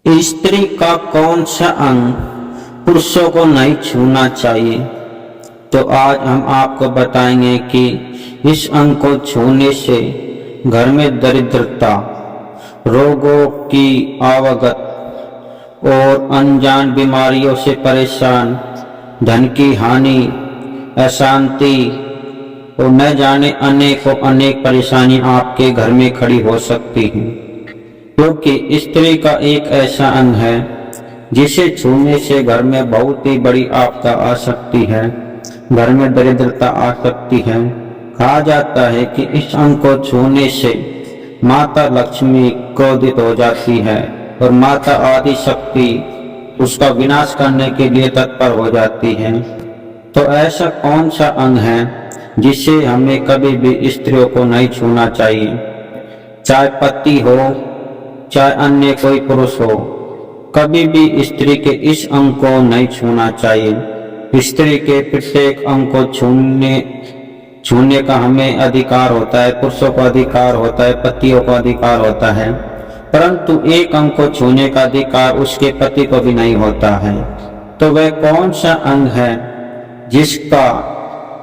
स्त्री का कौन सा अंग पुरुषों को नहीं छूना चाहिए? तो आज हम आपको बताएंगे कि इस अंग को छूने से घर में दरिद्रता, रोगों की आवागत और अनजान बीमारियों से परेशान, धन की हानि, अशांति और न जाने अनेक परेशानी आपके घर में खड़ी हो सकती हैं, क्योंकि स्त्री का एक ऐसा अंग है जिसे छूने से घर में बहुत ही बड़ी आपदा आ सकती है, घर में दरिद्रता आ सकती है। कहा जाता है कि इस अंग को छूने से माता लक्ष्मी क्रोधित हो जाती है और माता आदि शक्ति उसका विनाश करने के लिए तत्पर हो जाती है। तो ऐसा कौन सा अंग है जिसे हमें कभी भी स्त्रियों को नहीं छूना चाहिए? चाहे पति हो, चाहे अन्य कोई पुरुष हो, कभी भी स्त्री के इस अंग को नहीं छूना चाहिए। स्त्री के प्रत्येक अंग को छूने का हमें अधिकार होता है, पुरुषों को अधिकार होता है, पतियों को अधिकार होता है, परंतु एक अंग को छूने का अधिकार उसके पति को भी नहीं होता है। तो वह कौन सा अंग है जिसका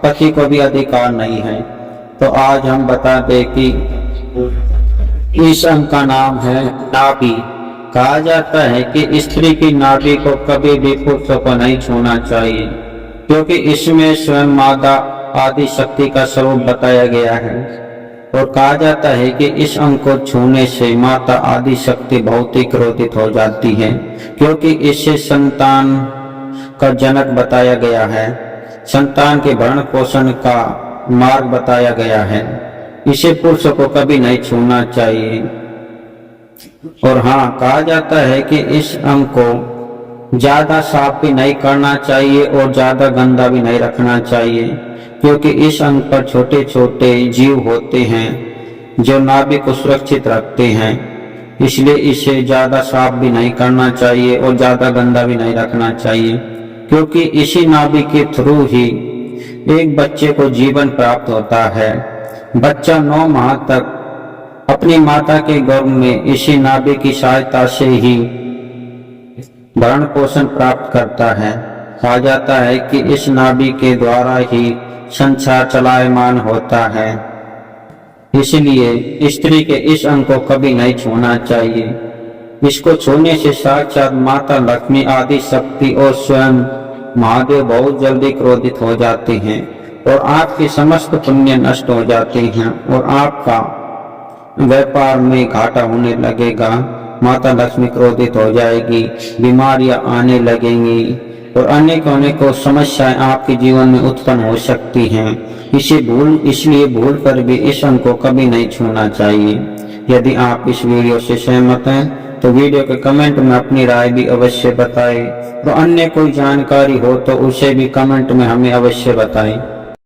पति को भी अधिकार नहीं है? तो आज हम बता दें कि इस अंग का नाम है नाभि। कहा जाता है कि स्त्री की नाभि को कभी भी पुरुषों को नहीं छूना चाहिए, क्योंकि इसमें स्वयं माता आदि शक्ति का स्वरूप बताया गया है। और कहा जाता है कि इस अंग को छूने से माता आदि शक्ति बहुत ही क्रोधित हो जाती है, क्योंकि इससे संतान का जनक बताया गया है, संतान के भरण पोषण का मार्ग बताया गया है। इसे पुरुषों को कभी नहीं छूना चाहिए। और हाँ, कहा जाता है कि इस अंग को ज्यादा साफ भी नहीं करना चाहिए और ज्यादा गंदा भी नहीं रखना चाहिए, क्योंकि इस अंग पर छोटे छोटे जीव होते हैं जो नाभि को सुरक्षित रखते हैं। इसलिए इसे ज्यादा साफ भी नहीं करना चाहिए और ज्यादा गंदा भी नहीं रखना चाहिए, क्योंकि इसी नाभि के थ्रू ही एक बच्चे को जीवन प्राप्त होता है। बच्चा 9 माह तक अपनी माता के गर्भ में इसी नाभि की सहायता से ही भरण पोषण प्राप्त करता है। कहा जाता है कि इस नाभि के द्वारा ही संसार चलायमान होता है। इसलिए स्त्री के इस अंग को कभी नहीं छूना चाहिए। इसको छूने से साक्षात माता लक्ष्मी आदि शक्ति और स्वयं महादेव बहुत जल्दी क्रोधित हो जाते हैं और आपके समस्त पुण्य नष्ट हो जाते हैं और आपका व्यापार में घाटा होने लगेगा। माता लक्ष्मी क्रोधित हो जाएगी, बीमारियां आने लगेंगी और अनेकों समस्याएं आपके जीवन में उत्पन्न हो सकती हैं। इसलिए भूल कर भी इस अंग को कभी नहीं छूना चाहिए। यदि आप इस वीडियो से सहमत हैं तो वीडियो के कमेंट में अपनी राय भी अवश्य बताएं। तो अन्य कोई जानकारी हो तो उसे भी कमेंट में हमें अवश्य बताएं।